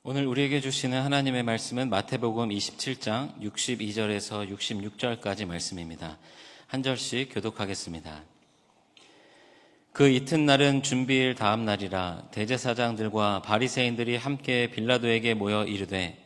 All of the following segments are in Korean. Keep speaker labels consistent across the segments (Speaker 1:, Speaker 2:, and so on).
Speaker 1: 오늘 우리에게 주시는 하나님의 말씀은 마태복음 27장 62절에서 66절까지 말씀입니다. 한 절씩 교독하겠습니다. 그 이튿날은 준비일 다음 날이라. 대제사장들과 바리새인들이 함께 빌라도에게 모여 이르되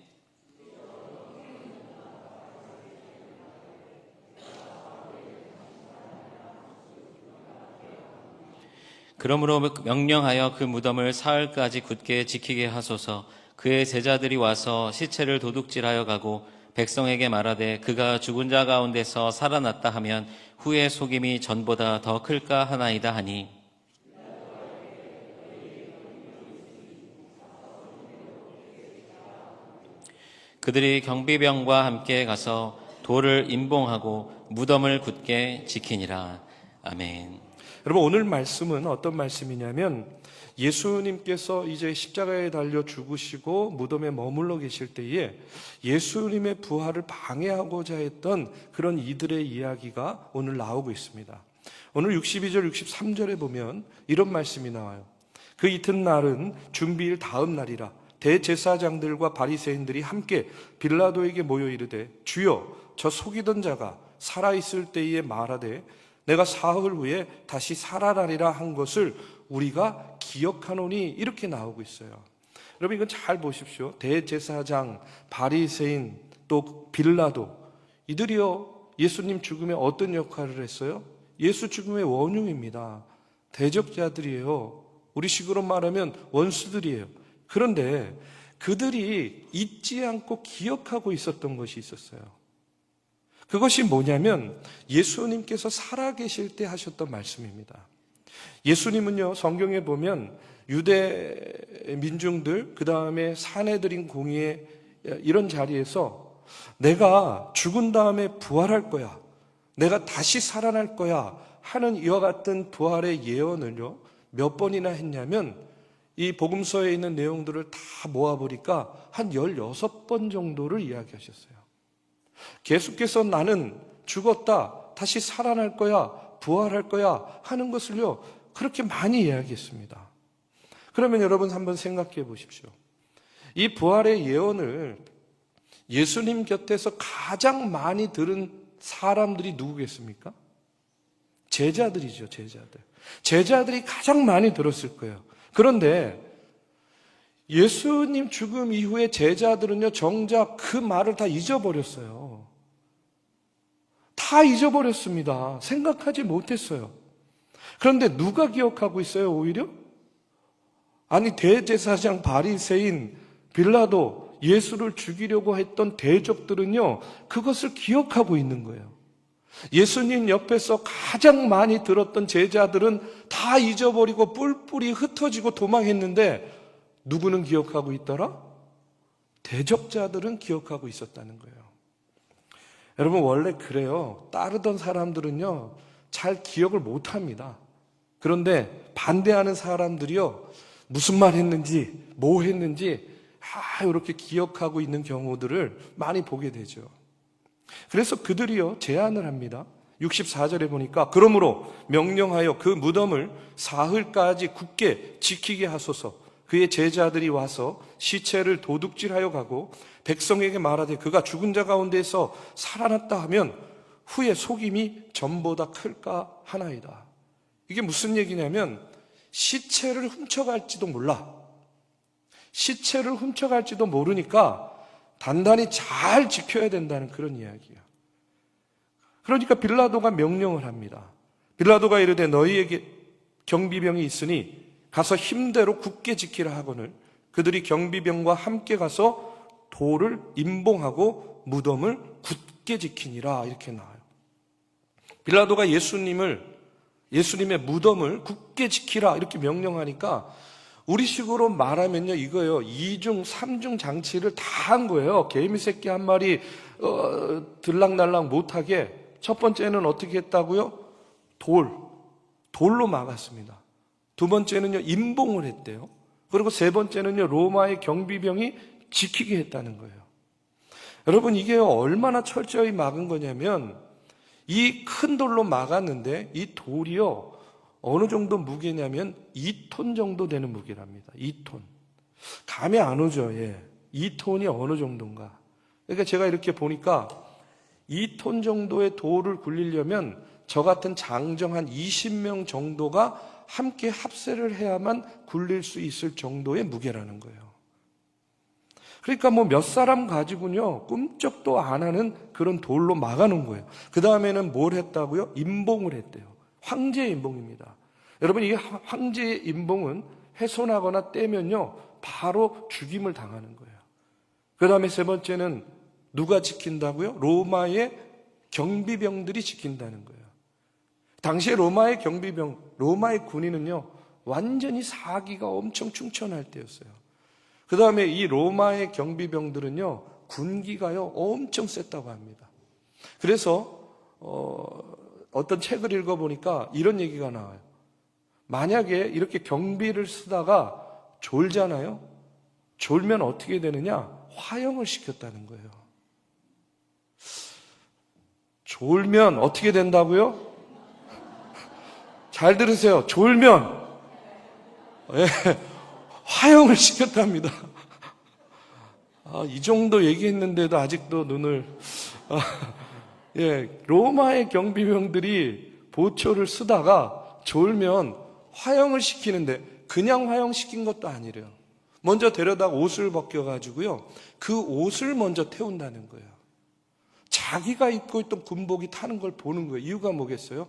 Speaker 1: 그러므로 명령하여 그 무덤을 사흘까지 굳게 지키게 하소서. 그의 제자들이 와서 시체를 도둑질하여 가고 백성에게 말하되 그가 죽은 자 가운데서 살아났다 하면 후에 속임이 전보다 더 클까 하나이다 하니, 그들이 경비병과 함께 가서 돌을 임봉하고 무덤을 굳게 지키니라. 아멘.
Speaker 2: 여러분, 오늘 말씀은 어떤 말씀이냐면 예수님께서 이제 십자가에 달려 죽으시고 무덤에 머물러 계실 때에 예수님의 부활을 방해하고자 했던 그런 이들의 이야기가 오늘 나오고 있습니다. 오늘 62절, 63절에 보면 이런 말씀이 나와요. 그 이튿날은 준비일 다음 날이라. 대제사장들과 바리새인들이 함께 빌라도에게 모여 이르되 주여, 저 속이던 자가 살아있을 때에 말하되 내가 사흘 후에 다시 살아나리라 한 것을 우리가 기억하노니, 이렇게 나오고 있어요. 여러분, 이건 잘 보십시오. 대제사장, 바리새인, 또 빌라도, 이들이요 예수님 죽음에 어떤 역할을 했어요? 예수 죽음의 원흉입니다. 대적자들이에요. 우리식으로 말하면 원수들이에요. 그런데 그들이 잊지 않고 기억하고 있었던 것이 있었어요. 그것이 뭐냐면 예수님께서 살아계실 때 하셨던 말씀입니다. 예수님은요, 성경에 보면 유대 민중들, 그 다음에 사내들인 공의회, 이런 자리에서 내가 죽은 다음에 부활할 거야, 내가 다시 살아날 거야 하는 이와 같은 부활의 예언을요 몇 번이나 했냐면 이 복음서에 있는 내용들을 다 모아보니까 한 16번 정도를 이야기하셨어요. 계속해서 나는 죽었다, 다시 살아날 거야, 부활할 거야 하는 것을요 그렇게 많이 이야기했습니다. 그러면 여러분 한번 생각해 보십시오. 이 부활의 예언을 예수님 곁에서 가장 많이 들은 사람들이 누구겠습니까? 제자들이죠. 제자들이 가장 많이 들었을 거예요. 그런데 예수님 죽음 이후에 제자들은요 정작 그 말을 다 잊어버렸어요. 다 잊어버렸습니다. 생각하지 못했어요. 그런데 누가 기억하고 있어요? 오히려? 아니, 대제사장, 바리새인, 빌라도, 예수를 죽이려고 했던 대적들은요 그것을 기억하고 있는 거예요. 예수님 옆에서 가장 많이 들었던 제자들은 다 잊어버리고 뿔뿔이 흩어지고 도망했는데 누구는 기억하고 있더라? 대적자들은 기억하고 있었다는 거예요. 여러분, 원래 그래요. 따르던 사람들은요 잘 기억을 못합니다. 그런데 반대하는 사람들이요 무슨 말 했는지, 뭐 했는지 이렇게 기억하고 있는 경우들을 많이 보게 되죠. 그래서 그들이요 제안을 합니다. 64절에 보니까 그러므로 명령하여 그 무덤을 사흘까지 굳게 지키게 하소서. 그의 제자들이 와서 시체를 도둑질하여 가고 백성에게 말하되 그가 죽은 자 가운데서 살아났다 하면 후에 속임이 전보다 클까 하나이다. 이게 무슨 얘기냐면 시체를 훔쳐갈지도 몰라. 시체를 훔쳐갈지도 모르니까 단단히 잘 지켜야 된다는 그런 이야기예요. 그러니까 빌라도가 명령을 합니다. 빌라도가 이르되 너희에게 경비병이 있으니 가서 힘대로 굳게 지키라 하거늘 그들이 경비병과 함께 가서 돌을 임봉하고 무덤을 굳게 지키니라, 이렇게 나와요. 빌라도가 예수님의 무덤을 굳게 지키라 이렇게 명령하니까 우리식으로 말하면요 이거예요. 2중 3중 장치를 다 한 거예요. 개미 새끼 한 마리 들락날락 못하게 첫 번째는 어떻게 했다고요? 돌로 막았습니다. 두 번째는요 임봉을 했대요. 그리고 세 번째는요 로마의 경비병이 지키게 했다는 거예요. 여러분, 이게 얼마나 철저히 막은 거냐면 이 큰 돌로 막았는데 이 돌이요 어느 정도 무게냐면 2톤 정도 되는 무게랍니다. 2톤. 감이 안 오죠. 예. 2톤이 어느 정도인가. 그러니까 제가 이렇게 보니까 2톤 정도의 돌을 굴리려면 저 같은 장정 한 20명 정도가 함께 합세를 해야만 굴릴 수 있을 정도의 무게라는 거예요. 그러니까 뭐 몇 사람 가지고는요, 꿈쩍도 안 하는 그런 돌로 막아놓은 거예요. 그 다음에는 뭘 했다고요? 임봉을 했대요. 황제의 임봉입니다. 여러분, 이 황제의 임봉은 훼손하거나 떼면요, 바로 죽임을 당하는 거예요. 그 다음에 세 번째는 누가 지킨다고요? 로마의 경비병들이 지킨다는 거예요. 당시에 로마의 경비병, 로마의 군인은요, 완전히 사기가 엄청 충천할 때였어요. 그 다음에 이 로마의 경비병들은요, 군기가요, 엄청 셌다고 합니다. 그래서, 어떤 책을 읽어보니까 이런 얘기가 나와요. 만약에 이렇게 경비를 쓰다가 졸잖아요? 졸면 어떻게 되느냐? 화형을 시켰다는 거예요. 졸면 어떻게 된다고요? 잘 들으세요. 졸면, 예, 화형을 시켰답니다. 이 정도 얘기했는데도 아직도 눈을, 예, 로마의 경비병들이 보초를 쓰다가 졸면 화형을 시키는데 그냥 화형시킨 것도 아니래요. 먼저 데려다가 옷을 벗겨가지고요, 그 옷을 먼저 태운다는 거예요. 자기가 입고 있던 군복이 타는 걸 보는 거예요. 이유가 뭐겠어요?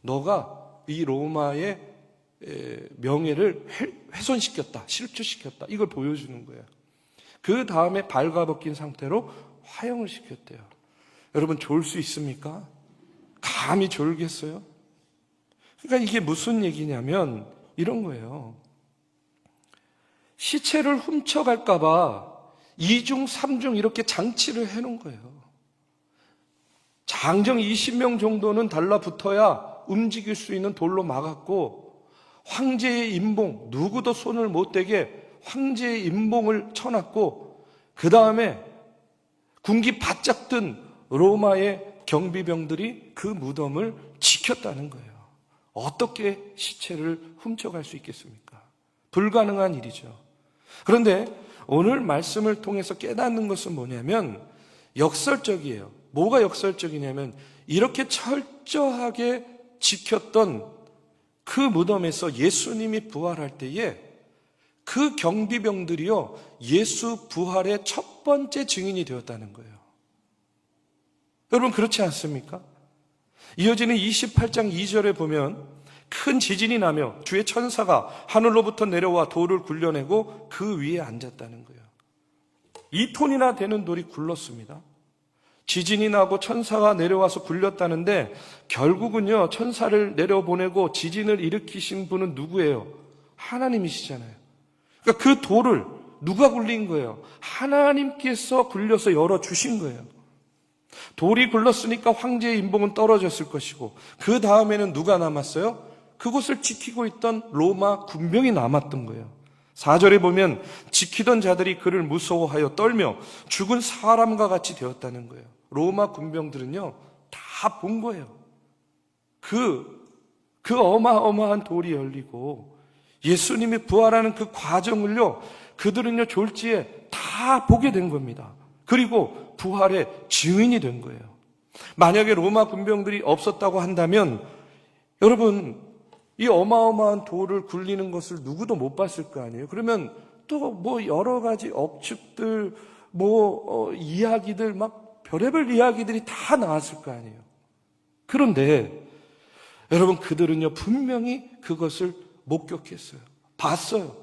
Speaker 2: 너가 이 로마의 명예를 훼손시켰다, 실추시켰다, 이걸 보여주는 거예요. 그 다음에 발가벗긴 상태로 화형을 시켰대요. 여러분, 졸 수 있습니까? 감히 졸겠어요? 그러니까 이게 무슨 얘기냐면 이런 거예요. 시체를 훔쳐갈까봐 2중, 3중 이렇게 장치를 해놓은 거예요. 장정 20명 정도는 달라붙어야 움직일 수 있는 돌로 막았고, 황제의 임봉, 누구도 손을 못 대게 황제의 임봉을 쳐놨고, 그 다음에 군기 바짝 든 로마의 경비병들이 그 무덤을 지켰다는 거예요. 어떻게 시체를 훔쳐갈 수 있겠습니까? 불가능한 일이죠. 그런데 오늘 말씀을 통해서 깨닫는 것은 뭐냐면 역설적이에요. 뭐가 역설적이냐면 이렇게 철저하게 지켰던 그 무덤에서 예수님이 부활할 때에 그 경비병들이요, 예수 부활의 첫 번째 증인이 되었다는 거예요. 여러분, 그렇지 않습니까? 이어지는 28장 2절에 보면 큰 지진이 나며 주의 천사가 하늘로부터 내려와 돌을 굴려내고 그 위에 앉았다는 거예요. 2톤이나 되는 돌이 굴렀습니다. 지진이 나고 천사가 내려와서 굴렸다는데 결국은요, 천사를 내려보내고 지진을 일으키신 분은 누구예요? 하나님이시잖아요. 그러니까 그 돌을 누가 굴린 거예요? 하나님께서 굴려서 열어주신 거예요. 돌이 굴렀으니까 황제의 임봉은 떨어졌을 것이고, 그 다음에는 누가 남았어요? 그곳을 지키고 있던 로마 군병이 남았던 거예요. 4절에 보면 지키던 자들이 그를 무서워하여 떨며 죽은 사람과 같이 되었다는 거예요. 로마 군병들은요, 다 본 거예요. 그 어마어마한 돌이 열리고 예수님이 부활하는 그 과정을요, 그들은요, 졸지에 다 보게 된 겁니다. 그리고 부활의 증인이 된 거예요. 만약에 로마 군병들이 없었다고 한다면 여러분, 이 어마어마한 돌을 굴리는 것을 누구도 못 봤을 거 아니에요. 그러면 또 뭐 여러 가지 억측들, 이야기들, 막 별의별 이야기들이 다 나왔을 거 아니에요. 그런데 여러분, 그들은요, 분명히 그것을 목격했어요. 봤어요.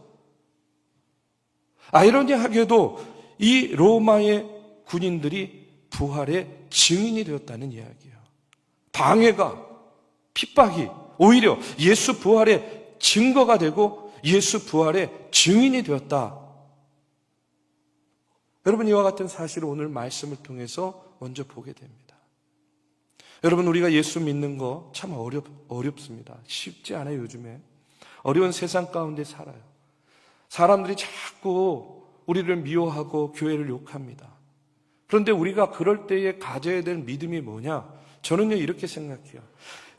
Speaker 2: 아이러니하게도 이 로마의 군인들이 부활의 증인이 되었다는 이야기예요. 방해가, 핍박이 오히려 예수 부활의 증거가 되고 예수 부활의 증인이 되었다. 여러분, 이와 같은 사실을 오늘 말씀을 통해서 먼저 보게 됩니다. 여러분, 우리가 예수 믿는 거 참 어렵습니다. 쉽지 않아요. 요즘에 어려운 세상 가운데 살아요. 사람들이 자꾸 우리를 미워하고 교회를 욕합니다. 그런데 우리가 그럴 때에 가져야 될 믿음이 뭐냐? 저는요, 이렇게 생각해요.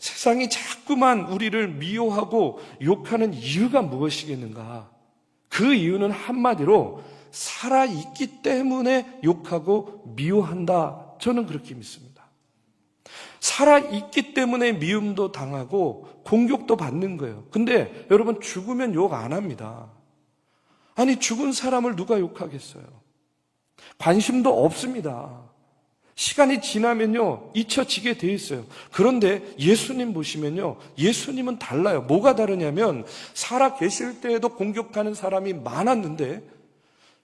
Speaker 2: 세상이 자꾸만 우리를 미워하고 욕하는 이유가 무엇이겠는가? 그 이유는 한마디로 살아있기 때문에 욕하고 미워한다. 저는 그렇게 믿습니다. 살아있기 때문에 미움도 당하고 공격도 받는 거예요. 근데 여러분, 죽으면 욕 안 합니다. 아니, 죽은 사람을 누가 욕하겠어요? 관심도 없습니다. 시간이 지나면요, 잊혀지게 돼 있어요. 그런데 예수님 보시면요, 예수님은 달라요. 뭐가 다르냐면, 살아 계실 때에도 공격하는 사람이 많았는데,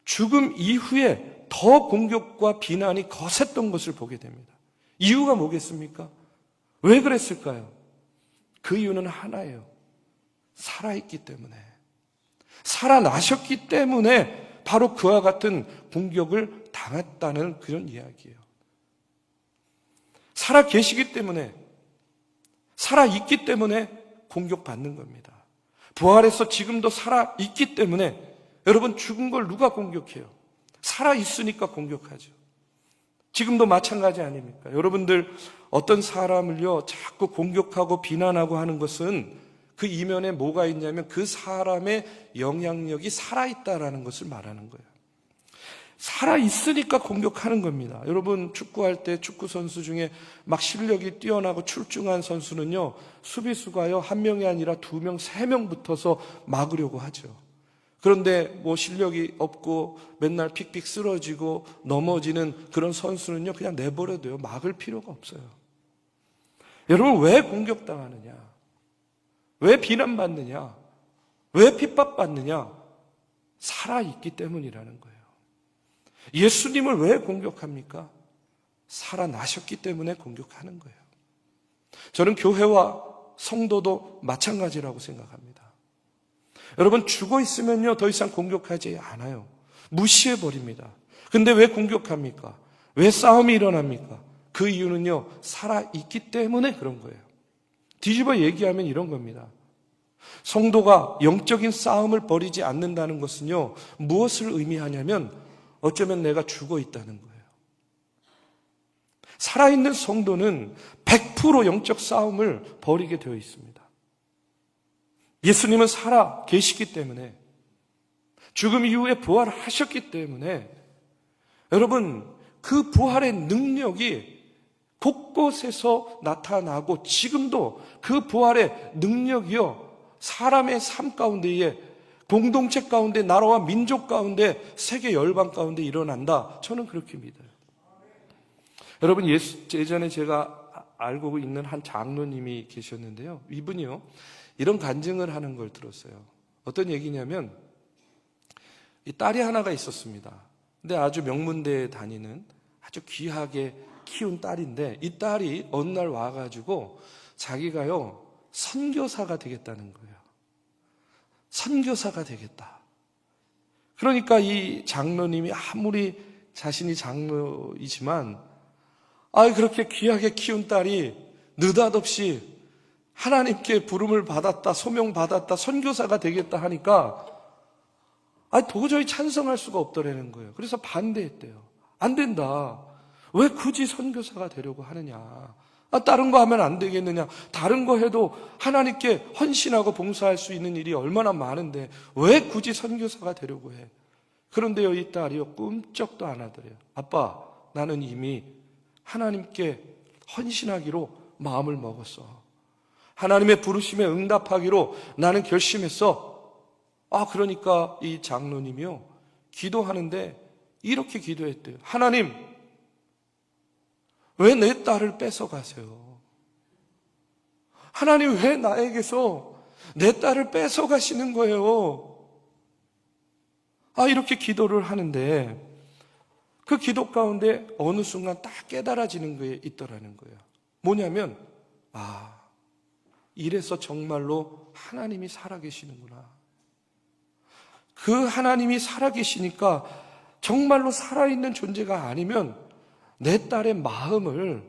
Speaker 2: 죽음 이후에 더 공격과 비난이 거셌던 것을 보게 됩니다. 이유가 뭐겠습니까? 왜 그랬을까요? 그 이유는 하나예요. 살아있기 때문에. 살아나셨기 때문에 바로 그와 같은 공격을 당했다는 그런 이야기예요. 살아 계시기 때문에, 살아있기 때문에 공격받는 겁니다. 부활해서 지금도 살아있기 때문에, 여러분, 죽은 걸 누가 공격해요? 살아있으니까 공격하죠. 지금도 마찬가지 아닙니까? 여러분들 어떤 사람을요, 자꾸 공격하고 비난하고 하는 것은 그 이면에 뭐가 있냐면 그 사람의 영향력이 살아있다라는 것을 말하는 거예요. 살아있으니까 공격하는 겁니다. 여러분, 축구할 때 축구 선수 중에 막 실력이 뛰어나고 출중한 선수는요, 수비수가요, 한 명이 아니라 두 명, 세 명 붙어서 막으려고 하죠. 그런데 뭐 실력이 없고 맨날 픽픽 쓰러지고 넘어지는 그런 선수는요, 그냥 내버려둬요. 막을 필요가 없어요. 여러분, 왜 공격당하느냐? 왜 비난받느냐? 왜 핍박받느냐? 살아있기 때문이라는 거예요. 예수님을 왜 공격합니까? 살아나셨기 때문에 공격하는 거예요. 저는 교회와 성도도 마찬가지라고 생각합니다. 여러분, 죽어 있으면요, 더 이상 공격하지 않아요. 무시해버립니다. 근데 왜 공격합니까? 왜 싸움이 일어납니까? 그 이유는요, 살아있기 때문에 그런 거예요. 뒤집어 얘기하면 이런 겁니다. 성도가 영적인 싸움을 벌이지 않는다는 것은요, 무엇을 의미하냐면 어쩌면 내가 죽어 있다는 거예요. 살아있는 성도는 100% 영적 싸움을 벌이게 되어 있습니다. 예수님은 살아 계시기 때문에, 죽음 이후에 부활하셨기 때문에, 여러분, 그 부활의 능력이 곳곳에서 나타나고 지금도 그 부활의 능력이요, 사람의 삶 가운데에, 공동체 가운데, 나라와 민족 가운데, 세계 열방 가운데 일어난다. 저는 그렇게 믿어요. 여러분, 예전에 제가 알고 있는 한 장로님이 계셨는데요, 이분이요, 이런 간증을 하는 걸 들었어요. 어떤 얘기냐면, 이 딸이 하나가 있었습니다. 근데 아주 명문대에 다니는 아주 귀하게 키운 딸인데, 이 딸이 어느 날 와가지고 자기가요, 선교사가 되겠다는 거예요. 선교사가 되겠다. 그러니까 이 장로님이 아무리 자신이 장로이지만, 그렇게 귀하게 키운 딸이 느닷없이 하나님께 부름을 받았다, 소명받았다, 선교사가 되겠다 하니까 도저히 찬성할 수가 없더라는 거예요. 그래서 반대했대요. 안 된다. 왜 굳이 선교사가 되려고 하느냐. 다른 거 하면 안 되겠느냐. 다른 거 해도 하나님께 헌신하고 봉사할 수 있는 일이 얼마나 많은데 왜 굳이 선교사가 되려고 해. 그런데요, 이 딸이요, 꿈쩍도 안 하더래요. 아빠, 나는 이미 하나님께 헌신하기로 마음을 먹었어. 하나님의 부르심에 응답하기로 나는 결심했어. 그러니까 이 장로님이요, 기도하는데 이렇게 기도했대요. 하나님, 왜 내 딸을 뺏어가세요? 하나님, 왜 나에게서 내 딸을 뺏어가시는 거예요? 이렇게 기도를 하는데 그 기도 가운데 어느 순간 딱 깨달아지는 게 있더라는 거예요. 뭐냐면, 이래서 정말로 하나님이 살아계시는구나. 그 하나님이 살아계시니까 정말로 살아있는 존재가 아니면 내 딸의 마음을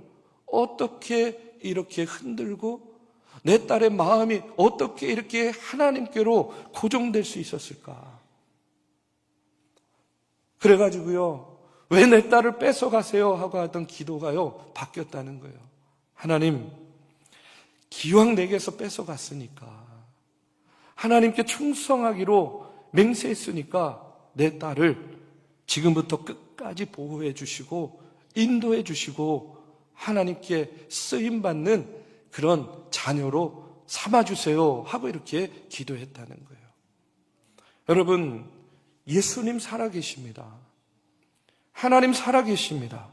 Speaker 2: 어떻게 이렇게 흔들고 내 딸의 마음이 어떻게 이렇게 하나님께로 고정될 수 있었을까? 그래가지고요, 왜 내 딸을 뺏어가세요? 하고 하던 기도가요, 바뀌었다는 거예요. 하나님, 기왕 내게서 뺏어갔으니까 하나님께 충성하기로 맹세했으니까 내 딸을 지금부터 끝까지 보호해 주시고 인도해 주시고 하나님께 쓰임받는 그런 자녀로 삼아주세요 하고 이렇게 기도했다는 거예요. 여러분, 예수님 살아계십니다. 하나님 살아계십니다.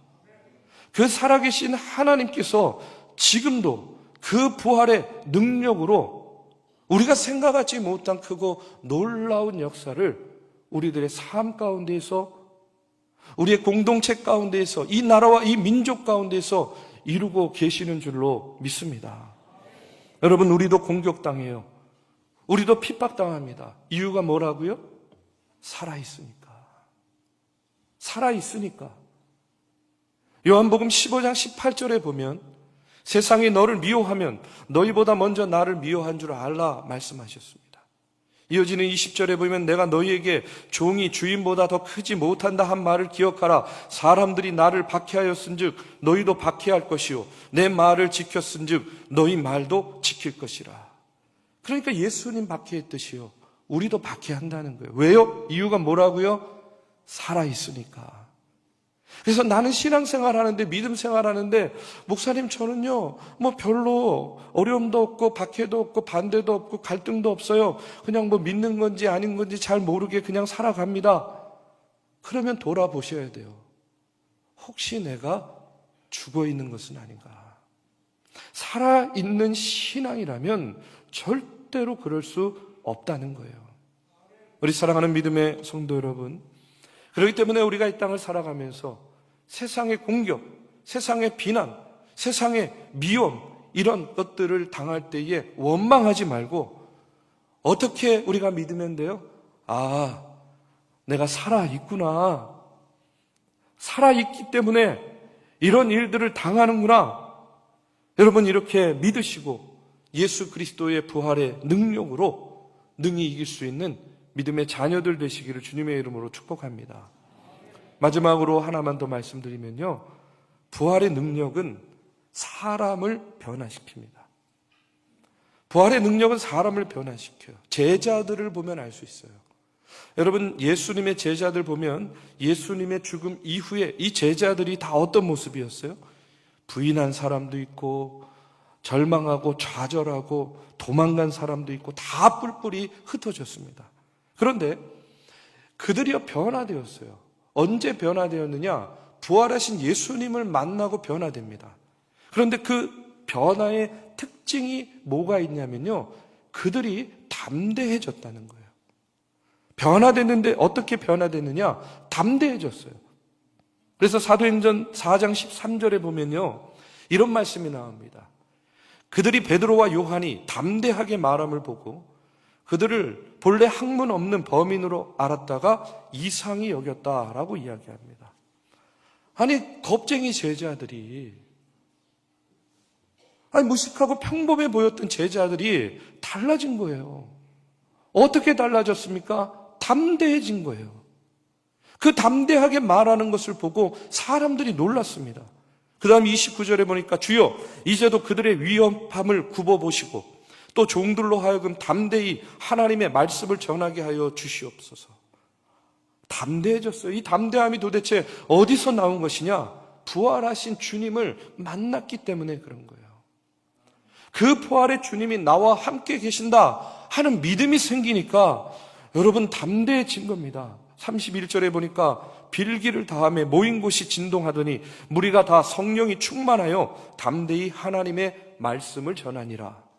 Speaker 2: 그 살아계신 하나님께서 지금도 그 부활의 능력으로 우리가 생각하지 못한 크고 놀라운 역사를 우리들의 삶 가운데에서, 우리의 공동체 가운데에서, 이 나라와 이 민족 가운데에서 이루고 계시는 줄로 믿습니다. 여러분, 우리도 공격당해요. 우리도 핍박당합니다. 이유가 뭐라고요? 살아있으니까. 살아있으니까. 요한복음 15장 18절에 보면 세상이 너를 미워하면 너희보다 먼저 나를 미워한 줄 알라 말씀하셨습니다. 이어지는 20절에 보면 내가 너희에게 종이 주인보다 더 크지 못한다 한 말을 기억하라. 사람들이 나를 박해하였은즉 너희도 박해할 것이요 내 말을 지켰은즉 너희 말도 지킬 것이라. 그러니까 예수님 박해했듯이요 우리도 박해한다는 거예요. 왜요? 이유가 뭐라고요? 살아있으니까. 그래서 나는 신앙생활 하는데, 믿음 생활 하는데, 목사님 저는요 뭐 별로 어려움도 없고 박해도 없고 반대도 없고 갈등도 없어요. 그냥 뭐 믿는 건지 아닌 건지 잘 모르게 그냥 살아갑니다. 그러면 돌아보셔야 돼요. 혹시 내가 죽어 있는 것은 아닌가? 살아있는 신앙이라면 절대로 그럴 수 없다는 거예요. 우리 사랑하는 믿음의 성도 여러분, 그렇기 때문에 우리가 이 땅을 살아가면서 세상의 공격, 세상의 비난, 세상의 미움, 이런 것들을 당할 때에 원망하지 말고 어떻게 우리가 믿으면 돼요? 아, 내가 살아있구나. 살아있기 때문에 이런 일들을 당하는구나. 여러분, 이렇게 믿으시고 예수 그리스도의 부활의 능력으로 능히 이길 수 있는 믿음의 자녀들 되시기를 주님의 이름으로 축복합니다. 마지막으로 하나만 더 말씀드리면요, 부활의 능력은 사람을 변화시킵니다. 부활의 능력은 사람을 변화시켜요. 제자들을 보면 알 수 있어요. 여러분, 예수님의 제자들 보면 예수님의 죽음 이후에 이 제자들이 다 어떤 모습이었어요? 부인한 사람도 있고 절망하고 좌절하고 도망간 사람도 있고 다 뿔뿔이 흩어졌습니다. 그런데 그들이요 변화되었어요. 언제 변화되었느냐? 부활하신 예수님을 만나고 변화됩니다. 그런데 그 변화의 특징이 뭐가 있냐면요, 그들이 담대해졌다는 거예요. 변화됐는데 어떻게 변화됐느냐? 담대해졌어요. 그래서 사도행전 4장 13절에 보면요, 이런 말씀이 나옵니다. 그들이 베드로와 요한이 담대하게 말함을 보고 그들을 본래 학문 없는 범인으로 알았다가 이상히 여겼다라고 이야기합니다. 아니, 겁쟁이 제자들이, 무식하고 평범해 보였던 제자들이 달라진 거예요. 어떻게 달라졌습니까? 담대해진 거예요. 그 담대하게 말하는 것을 보고 사람들이 놀랐습니다. 그 다음 29절에 보니까 주여 이제도 그들의 위험함을 굽어보시고 또 종들로 하여금 담대히 하나님의 말씀을 전하게 하여 주시옵소서. 담대해졌어요. 이 담대함이 도대체 어디서 나온 것이냐? 부활하신 주님을 만났기 때문에 그런 거예요. 그 부활의 주님이 나와 함께 계신다 하는 믿음이 생기니까 여러분 담대해진 겁니다. 31절에 보니까 빌기를 다하며 모인 곳이 진동하더니 무리가 다 성령이 충만하여 담대히 하나님의 말씀을 전하니라.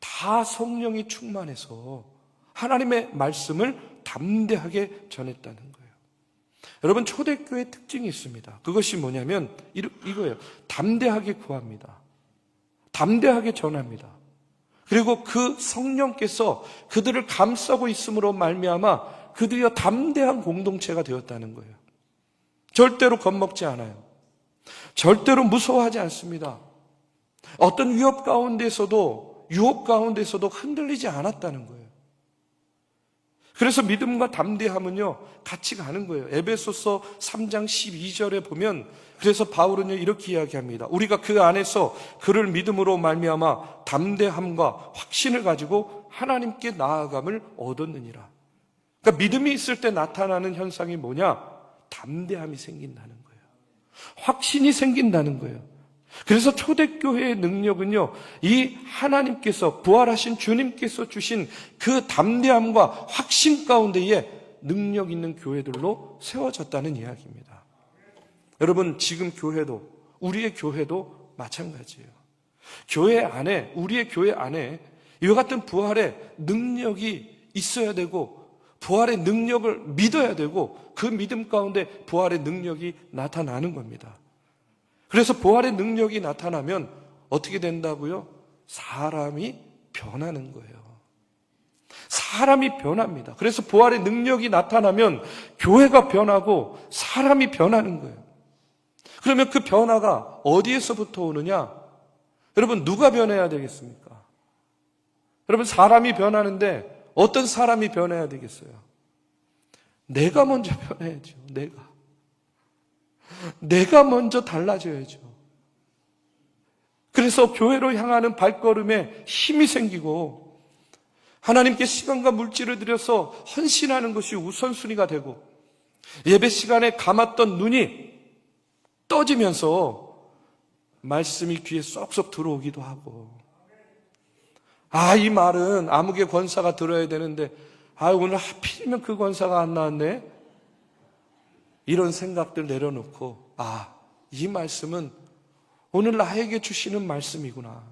Speaker 2: 다 성령이 충만해서 하나님의 말씀을 담대하게 전했다는 거예요. 여러분, 초대교회의 특징이 있습니다. 그것이 뭐냐면 이거예요. 담대하게 구합니다. 담대하게 전합니다. 그리고 그 성령께서 그들을 감싸고 있음으로 말미암아 그들이여 담대한 공동체가 되었다는 거예요. 절대로 겁먹지 않아요. 절대로 무서워하지 않습니다. 어떤 위협 가운데서도 유혹 가운데서도 흔들리지 않았다는 거예요. 그래서 믿음과 담대함은요 같이 가는 거예요. 에베소서 3장 12절에 보면 그래서 바울은요 이렇게 이야기합니다. 우리가 그 안에서 그를 믿음으로 말미암아 담대함과 확신을 가지고 하나님께 나아감을 얻었느니라. 그러니까 믿음이 있을 때 나타나는 현상이 뭐냐? 담대함이 생긴다는 거예요. 확신이 생긴다는 거예요. 그래서 초대교회의 능력은요, 이 하나님께서, 부활하신 주님께서 주신 그 담대함과 확신 가운데에 능력 있는 교회들로 세워졌다는 이야기입니다. 여러분, 지금 교회도, 우리의 교회도 마찬가지예요. 교회 안에, 우리의 교회 안에 이와 같은 부활의 능력이 있어야 되고, 부활의 능력을 믿어야 되고, 그 믿음 가운데 부활의 능력이 나타나는 겁니다. 그래서 부활의 능력이 나타나면 어떻게 된다고요? 사람이 변하는 거예요. 사람이 변합니다. 그래서 부활의 능력이 나타나면 교회가 변하고 사람이 변하는 거예요. 그러면 그 변화가 어디에서부터 오느냐? 여러분, 누가 변해야 되겠습니까? 여러분, 사람이 변하는데 어떤 사람이 변해야 되겠어요? 내가 먼저 변해야죠. 내가 먼저 달라져야죠. 그래서 교회로 향하는 발걸음에 힘이 생기고 하나님께 시간과 물질을 들여서 헌신하는 것이 우선순위가 되고 예배 시간에 감았던 눈이 떠지면서 말씀이 귀에 쏙쏙 들어오기도 하고, 이 말은 아무개 권사가 들어야 되는데 오늘 하필이면 그 권사가 안 나왔네, 이런 생각들 내려놓고 이 말씀은 오늘 나에게 주시는 말씀이구나,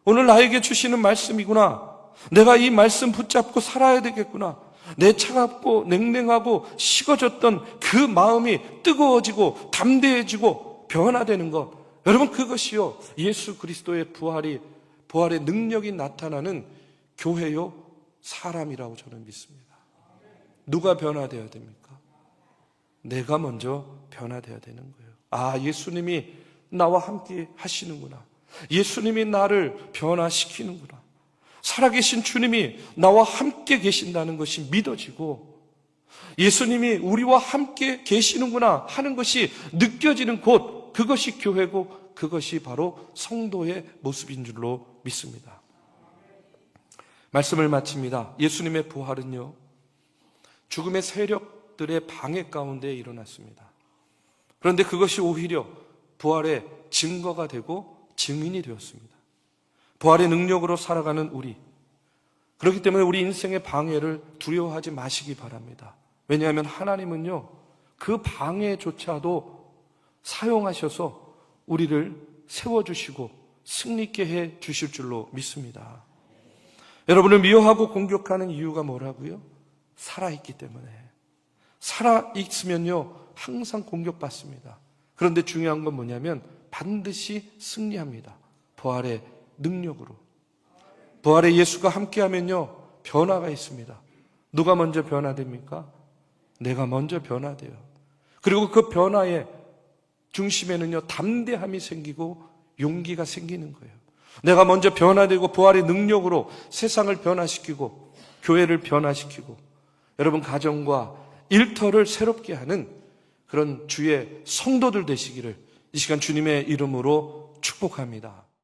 Speaker 2: 오늘 나에게 주시는 말씀이구나, 내가 이 말씀 붙잡고 살아야 되겠구나, 내 차갑고 냉랭하고 식어졌던 그 마음이 뜨거워지고 담대해지고 변화되는 것, 여러분, 그것이요 예수 그리스도의 부활의 능력이 나타나는 교회요 사람이라고 저는 믿습니다. 누가 변화되어야 됩니까? 내가 먼저 변화되어야 되는 거예요. 예수님이 나와 함께 하시는구나, 예수님이 나를 변화시키는구나, 살아계신 주님이 나와 함께 계신다는 것이 믿어지고 예수님이 우리와 함께 계시는구나 하는 것이 느껴지는 곳, 그것이 교회고 그것이 바로 성도의 모습인 줄로 믿습니다. 말씀을 마칩니다. 예수님의 부활은요, 죽음의 세력들의 방해 가운데 일어났습니다. 그런데 그것이 오히려 부활의 증거가 되고 증인이 되었습니다. 부활의 능력으로 살아가는 우리, 그렇기 때문에 우리 인생의 방해를 두려워하지 마시기 바랍니다. 왜냐하면 하나님은요 그 방해조차도 사용하셔서 우리를 세워주시고 승리있게 해 주실 줄로 믿습니다. 여러분을 미워하고 공격하는 이유가 뭐라고요? 살아있기 때문에. 살아있으면요 항상 공격받습니다. 그런데 중요한 건 뭐냐면 반드시 승리합니다. 부활의 능력으로. 부활의 예수가 함께하면요 변화가 있습니다. 누가 먼저 변화됩니까? 내가 먼저 변화돼요. 그리고 그 변화의 중심에는요 담대함이 생기고 용기가 생기는 거예요. 내가 먼저 변화되고 부활의 능력으로 세상을 변화시키고 교회를 변화시키고 여러분 가정과 일터를 새롭게 하는 그런 주의 성도들 되시기를 이 시간 주님의 이름으로 축복합니다.